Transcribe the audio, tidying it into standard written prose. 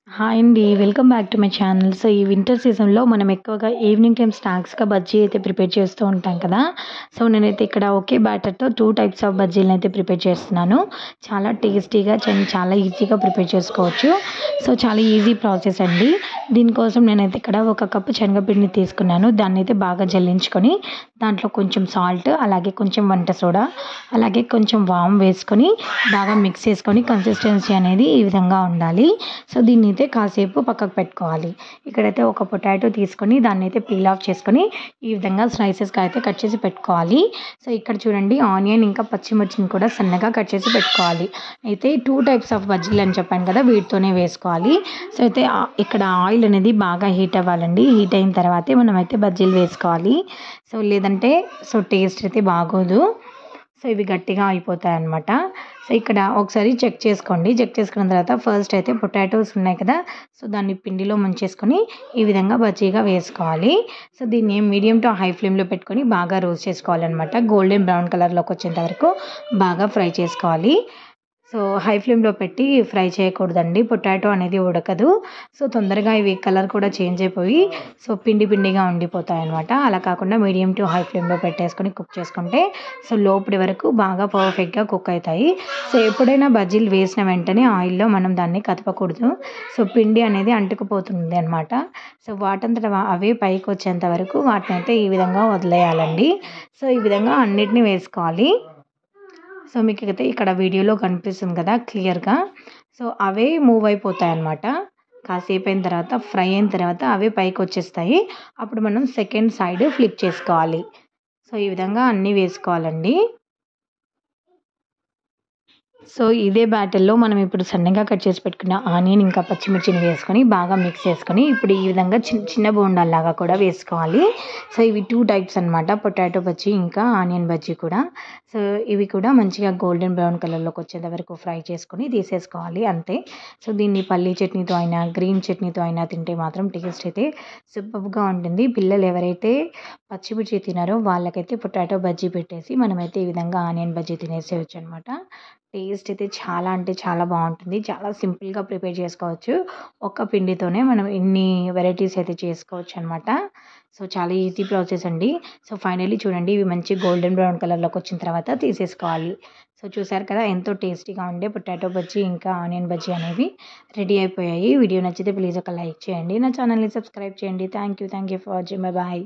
Hi అండి. Welcome back to my channel. So, ఈ winter సీజన్‌లో మనం ఎక్కువగా ఈవినింగ్ టైమ్ స్నాక్స్‌గా బజ్జీ అయితే ప్రిపేర్ చేస్తూ ఉంటాం కదా! సో, నేనైతే ఇక్కడ ఒకే బ్యాటర్‌తో 2 టైప్స్ ఆఫ్ బజ్జీలనైతే ప్రిపేర్ చేస్తున్నాను. చాలా టేస్టీగా చాలా ఈజీగా ప్రిపేర్ చేసుకోవచ్చు. సో, చాలా ఈజీ ప్రాసెస్ అండి. దీనికోసం నేనైతే ఇక్కడ ఒక కప్పు శనగపిండిని తీసుకున్నాను. దాన్నైతే బాగా జల్లించుకొని, దాంట్లో కొంచెం సాల్ట్, అలాగే కొంచెం వంట సోడా, అలాగే కొంచెం వాము వేసుకొని, బాగా మిక్స్ చేసుకొని కన్సిస్టెన్సీ అనేది ఈ విధంగా ఉండాలి. సో, దీన్నైతే కాసేపు పక్కకు పెట్టుకోవాలి. ఇక్కడైతే ఒక పొటాటో తీసుకొని దాన్నైతే పీల్ ఆఫ్ చేసుకొని, ఈ విధంగా స్లైసెస్‌గా అయితే కట్ చేసి పెట్టుకోవాలి. సో, ఇక్కడ చూడండి ఆనియన్ ఇంకా పచ్చిమిర్చిని కూడా సన్నగా కట్ చేసి పెట్టుకోవాలి. అయితే 2 టైప్స్ ఆఫ్ బజ్జీలు అని చెప్పాను కదా! వీటితోనే వేసుకోవాలి. సో, అయితే ఇక్కడ ఆయిల్ అనేది బాగా హీట్ అవ్వాలండి. హీట్ అయిన తర్వాతే మనమైతే బజ్జీలు వేసుకోవాలి. సో, లేదంటే టేస్ట్ అయితే బాగోదు. సో, ఇవి గట్టిగా అయిపోతాయన్నమాట. సో, ఇక్కడ ఒకసారి చెక్ చేసుకోండి. చెక్ చేసుకున్న తర్వాత ఫస్ట్ అయితే పొటాటోస్ ఉన్నాయి కదా! సో, దాన్ని పిండిలో ముంచేసుకొని ఈ విధంగా బజ్జీగా వేసుకోవాలి. సో, దీన్ని మీడియం టు హై ఫ్లేమ్‌లో పెట్టుకొని బాగా రోస్ట్ చేసుకోవాలన్నమాట. గోల్డెన్ బ్రౌన్ కలర్‌లోకి వచ్చేంత వరకు బాగా ఫ్రై చేసుకోవాలి. సో, హై ఫ్లేమ్‌లో పెట్టి ఫ్రై చేయకూడదండి. పొటాటో అనేది ఉడకదు. సో, తొందరగా ఇవి కలర్ కూడా చేంజ్ అయిపోయి పిండి పిండిగా ఉండిపోతాయన్నమాట. అలా కాకుండా మీడియం టు హై ఫ్లేమ్‌లో పెట్టేసుకొని కుక్ చేసుకుంటే లోపటి వరకు బాగా పర్ఫెక్ట్‌గా కుక్ అయితాయి. సో, ఎప్పుడైనా బజ్జీలు వేసిన వెంటనే ఆయిల్‌లో మనం దాన్ని కదపకూడదు. పిండి అనేది అంటుకుపోతుంది అనమాట. సో, వాటంతట అవే పైకొచ్చేంత వరకు వాటినైతే ఈ విధంగా వదిలేయాలండి. సో, ఈ విధంగా అన్నిటిని వేసుకోవాలి. సో, మీకైతే ఇక్కడ వీడియోలో కనిపిస్తుంది కదా క్లియర్‌గా. సో, అవే మూవ్ అయిపోతాయన్నమాట. కాసేపయిన తర్వాత ఫ్రై అయిన తర్వాత అవే పైకొచ్చేస్తాయి. అప్పుడు మనం సెకండ్ సైడ్ ఫ్లిప్ చేసుకోవాలి. సో, ఈ విధంగా అన్నీ వేసుకోవాలండి. సో, ఇదే బ్యాటర్‌లో మనం ఇప్పుడు సన్నగా కట్ చేసి పెట్టుకున్న ఆనియన్ ఇంకా పచ్చిమిర్చిని వేసుకొని బాగా మిక్స్ చేసుకొని ఇప్పుడు ఈ విధంగా చిన్న బోండాల్లాగా కూడా వేసుకోవాలి. సో, ఇవి 2 టైప్స్ అనమాట. పొటాటో బజ్జీ ఇంకా ఆనియన్ బజ్జీ కూడా. సో, ఇవి కూడా మంచిగా గోల్డెన్ బ్రౌన్ కలర్‌లోకి వచ్చేంత వరకు ఫ్రై చేసుకొని తీసేసుకోవాలి అంతే. సో, దీన్ని పల్లీ చట్నీతో అయినా, గ్రీన్ చట్నీతో అయినా తింటే మాత్రం టేస్ట్ అయితే సూపర్బ్‌గా ఉంటుంది. పిల్లలు ఎవరైతే పచ్చిమిర్చి తినరో వాళ్ళకైతే పొటాటో బజ్జీ పెట్టేసి మనమైతే ఈ విధంగా ఆనియన్ బజ్జీ తినేసేయొచ్చనమాట. టేస్ట్ అయితే చాలా అంటే చాలా బావుంటుంది. చాలా సింపుల్‌గా ప్రిపేర్ చేసుకోవచ్చు. ఒక్క పిండితోనే మనం ఇన్ని వెరైటీస్ అయితే చేసుకోవచ్చనమాట. సో, చాలా ఈజీ ప్రాసెస్ అండి. సో, ఫైనల్లీ చూడండి ఇవి మంచి గోల్డెన్ బ్రౌన్ కలర్‌లోకి వచ్చిన తర్వాత తీసేసుకోవాలి. సో, చూసారు కదా ఎంతో టేస్టీగా ఉండే పొటాటో బజ్జీ ఇంకా ఆనియన్ బజ్జీ అనేవి రెడీ అయిపోయాయి. వీడియో నచ్చితే ప్లీజ్ ఒక లైక్ చేయండి. నా ఛానల్‌ని సబ్స్క్రైబ్ చేయండి. Thank you for watching. Bye.